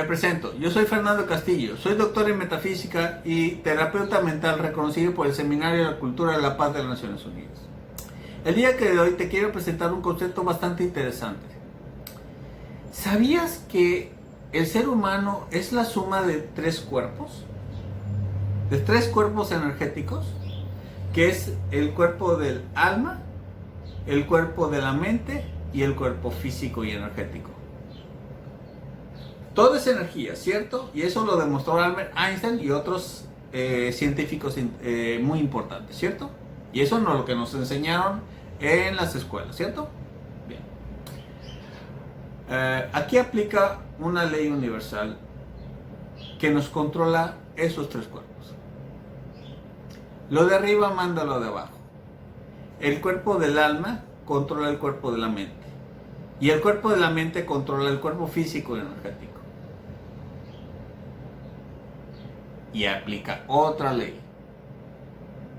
Me presento, yo soy Fernando Castillo, soy doctor en metafísica y terapeuta mental reconocido por el Seminario de la Cultura de la Paz de las Naciones Unidas. El día de hoy te quiero presentar un concepto bastante interesante. ¿Sabías que el ser humano es la suma de tres cuerpos? De tres cuerpos energéticos, que es el cuerpo del alma, el cuerpo de la mente y el cuerpo físico y energético. Todo es energía, ¿cierto? Y eso lo demostró Albert Einstein y otros científicos muy importantes, ¿cierto? Y eso es lo que nos enseñaron en las escuelas, ¿cierto? Bien. Aquí aplica una ley universal que nos controla esos tres cuerpos. Lo de arriba manda lo de abajo. El cuerpo del alma controla el cuerpo de la mente. Y el cuerpo de la mente controla el cuerpo físico y energético. Y aplica otra ley.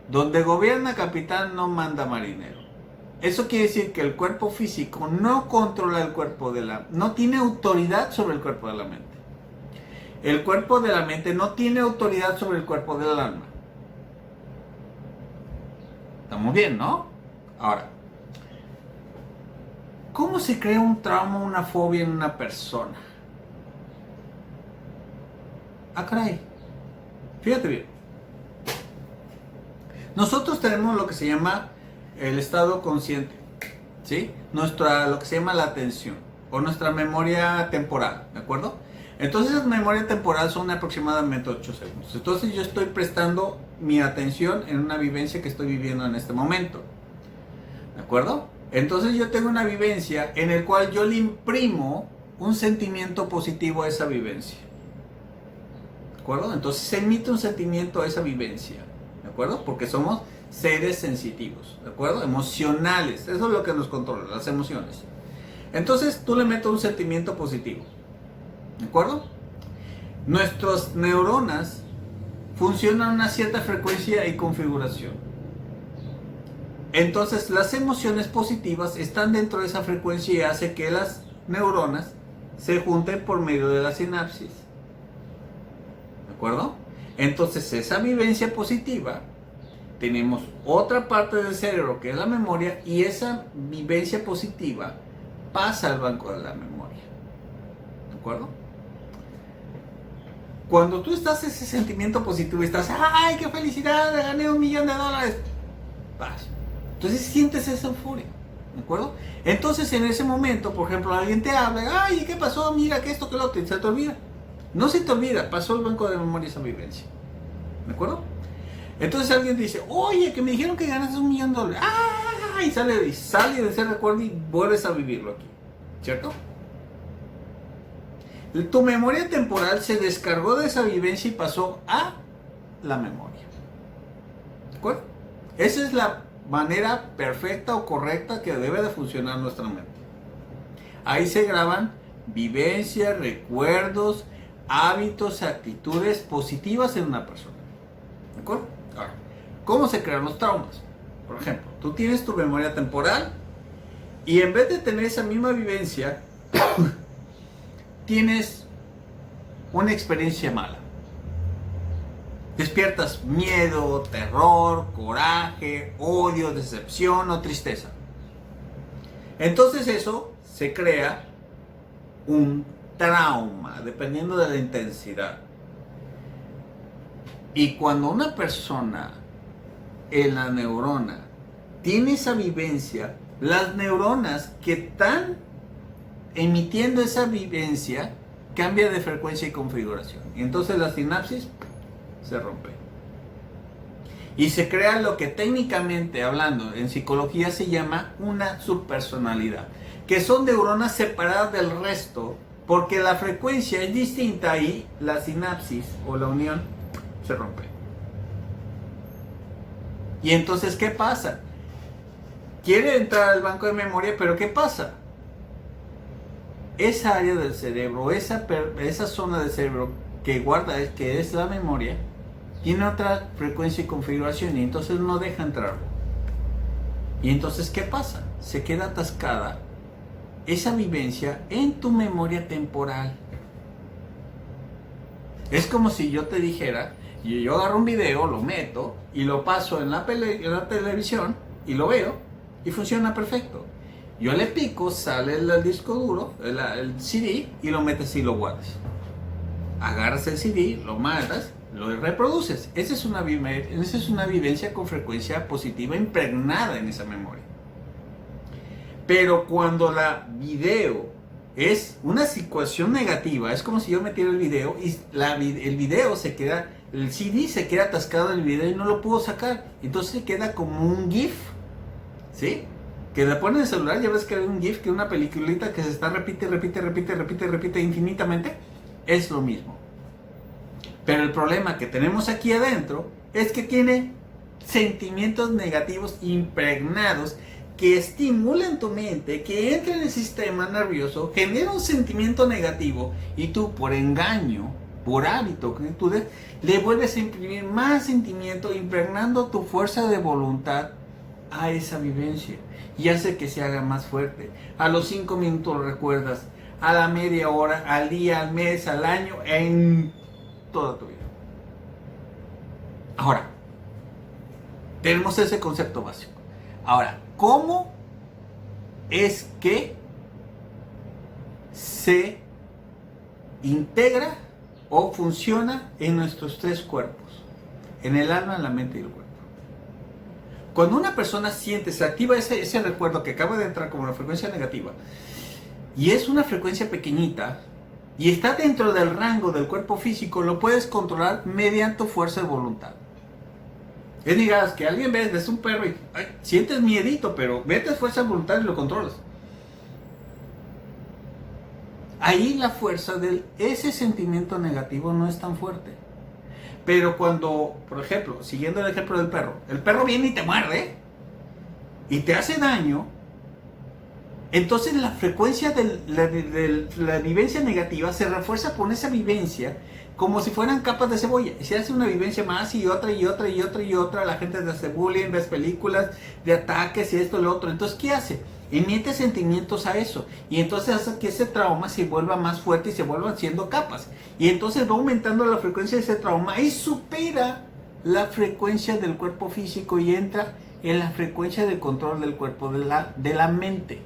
Donde gobierna capitán no manda marinero. Eso quiere decir que el cuerpo físico no controla el cuerpo de la... no tiene autoridad sobre el cuerpo de la mente. El cuerpo de la mente no tiene autoridad sobre el cuerpo del alma. Estamos bien, ¿no? Ahora, ¿cómo se crea un trauma o una fobia en una persona? Ah, caray. Fíjate bien. Nosotros tenemos lo que se llama el estado consciente, ¿sí? Lo que se llama la atención o nuestra memoria temporal, ¿de acuerdo? Entonces, la memoria temporal son aproximadamente 8 segundos. Entonces, yo estoy prestando mi atención en una vivencia que estoy viviendo en este momento, ¿de acuerdo? Entonces, yo tengo una vivencia en la cual yo le imprimo un sentimiento positivo a esa vivencia. ¿De acuerdo? Entonces se emite un sentimiento a esa vivencia, ¿de acuerdo? Porque somos seres sensitivos, ¿de acuerdo? Emocionales, eso es lo que nos controla, las emociones. Entonces tú le metes un sentimiento positivo, ¿de acuerdo? Nuestras neuronas funcionan a una cierta frecuencia y configuración. Entonces las emociones positivas están dentro de esa frecuencia y hace que las neuronas se junten por medio de la sinapsis. ¿De acuerdo? Entonces esa vivencia positiva, tenemos otra parte del cerebro que es la memoria y esa vivencia positiva pasa al banco de la memoria. ¿De acuerdo? Cuando tú estás ese sentimiento positivo y estás, ¡ay, qué felicidad! Gané $1.000.000. Paz. Entonces sientes esa euforia. ¿De acuerdo? Entonces en ese momento, por ejemplo, alguien te habla, ¡ay, qué pasó! Mira que esto, que lo otro, y se te olvida. No se te olvida, pasó el banco de memoria esa vivencia. ¿De acuerdo? Entonces alguien dice, oye, que me dijeron que ganaste $1.000.000. ¡Ah! Y sale de ese recuerdo y vuelves a vivirlo aquí. ¿Cierto? Tu memoria temporal se descargó de esa vivencia y pasó a la memoria. ¿De acuerdo? Esa es la manera perfecta o correcta que debe de funcionar nuestra mente. Ahí se graban vivencias, recuerdos, hábitos, actitudes positivas en una persona. ¿De acuerdo? Ahora, ¿cómo se crean los traumas? Por ejemplo, tú tienes tu memoria temporal y en vez de tener esa misma vivencia, tienes una experiencia mala. Despiertas miedo, terror, coraje, odio, decepción o tristeza. Entonces eso se crea un trauma, dependiendo de la intensidad. Y cuando una persona en la neurona tiene esa vivencia, las neuronas que están emitiendo esa vivencia cambian de frecuencia y configuración. Y entonces la sinapsis se rompe. Y se crea lo que técnicamente hablando en psicología se llama una subpersonalidad, que son neuronas separadas del resto porque la frecuencia es distinta y la sinapsis o la unión se rompe. Y entonces, ¿qué pasa? Quiere entrar al banco de memoria, pero ¿qué pasa? Esa área del cerebro, esa zona del cerebro que guarda, que es la memoria, tiene otra frecuencia y configuración y entonces no deja entrar. Y entonces, ¿qué pasa? Se queda atascada esa vivencia en tu memoria temporal. Es como si yo te dijera, y yo agarro un video, lo meto y lo paso en la televisión y lo veo y funciona perfecto. Yo le pico, sale el disco duro, el CD, y lo metes y lo guardas. Agarras el CD, lo matas, lo reproduces. Esa es una vivencia con frecuencia positiva impregnada en esa memoria. Pero cuando la video es una situación negativa, es como si yo metiera el video y el video se queda, el CD se queda atascado en el video y no lo puedo sacar. Entonces se queda como un GIF, ¿sí? Que le ponen en el celular, ya ves que hay un GIF, que es una peliculita que se está repite infinitamente. Es lo mismo. Pero el problema que tenemos aquí adentro es que tiene sentimientos negativos impregnados que estimulan tu mente, que entra en el sistema nervioso, genera un sentimiento negativo y tú por engaño, por hábito, le vuelves a imprimir más sentimiento, impregnando tu fuerza de voluntad a esa vivencia y hace que se haga más fuerte. A los 5 minutos lo recuerdas, a la media hora, al día, al mes, al año, en toda tu vida. Ahora, tenemos ese concepto básico. Ahora, ¿cómo es que se integra o funciona en nuestros 3 cuerpos? En el alma, en la mente y el cuerpo. Cuando una persona siente, se activa ese recuerdo que acaba de entrar como una frecuencia negativa, y es una frecuencia pequeñita, y está dentro del rango del cuerpo físico, lo puedes controlar mediante fuerza de voluntad. Es digas que alguien ves un perro y sientes miedito, pero metes fuerza de voluntad y lo controlas. Ahí la fuerza de ese sentimiento negativo no es tan fuerte. Pero cuando, por ejemplo, siguiendo el ejemplo del perro, el perro viene y te muerde y te hace daño, entonces la frecuencia de la vivencia negativa se refuerza por esa vivencia como si fueran capas de cebolla. Y se hace una vivencia más y otra y otra y otra y otra. La gente hace bullying, ves películas de ataques y esto y lo otro. Entonces, ¿qué hace? Emite sentimientos a eso. Y entonces hace que ese trauma se vuelva más fuerte y se vuelvan haciendo capas. Y entonces va aumentando la frecuencia de ese trauma y supera la frecuencia del cuerpo físico y entra en la frecuencia de control del cuerpo, de la mente.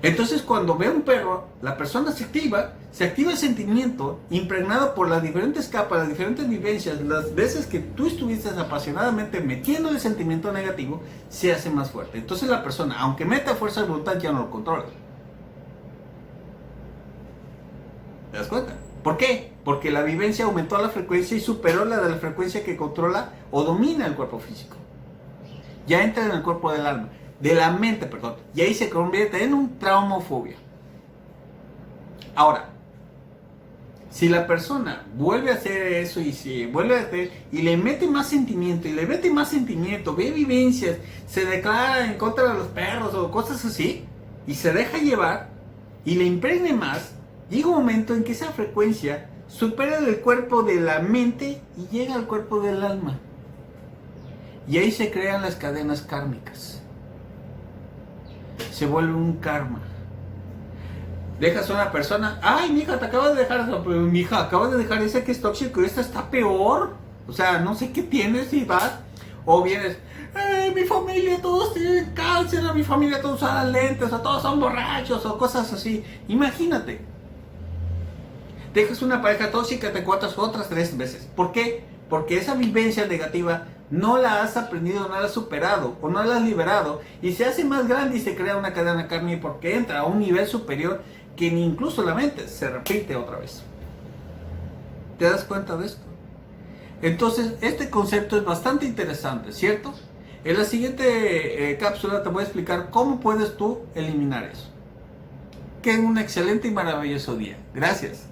Entonces cuando ve un perro, la persona se activa el sentimiento impregnado por las diferentes capas, las diferentes vivencias, las veces que tú estuviste apasionadamente metiendo el sentimiento negativo, se hace más fuerte. Entonces la persona, aunque meta fuerza de voluntad, ya no lo controla. ¿Te das cuenta? ¿Por qué? Porque la vivencia aumentó la frecuencia y superó la de la frecuencia que controla o domina el cuerpo físico. Ya entra en el cuerpo del alma. De la mente, perdón, y ahí se convierte en un traumofobia. Ahora, si la persona vuelve a hacer eso y se vuelve a hacer y le mete más sentimiento y le mete más sentimiento, ve vivencias, se declara en contra de los perros o cosas así y se deja llevar y le impregne más, llega un momento en que esa frecuencia supera el cuerpo de la mente y llega al cuerpo del alma. Y ahí se crean las cadenas kármicas. Se vuelve un karma. Dejas a una persona, ay, mija, te acabas de dejar eso, pero mija, acabas de dejar ese que es tóxico y esta está peor. O sea, no sé qué tienes y vas. O vienes, mi familia todos tienen cáncer, mi familia todos usan lentes, o todos son borrachos, o cosas así. Imagínate. Dejas una pareja tóxica, te encuentras otras 3 veces. ¿Por qué? Porque esa vivencia negativa no la has aprendido, no la has superado o no la has liberado y se hace más grande y se crea una cadena kármica porque entra a un nivel superior que ni incluso la mente se repite otra vez. ¿Te das cuenta de esto? Entonces, este concepto es bastante interesante, ¿cierto? En la siguiente cápsula te voy a explicar cómo puedes tú eliminar eso. Que un excelente y maravilloso día. Gracias.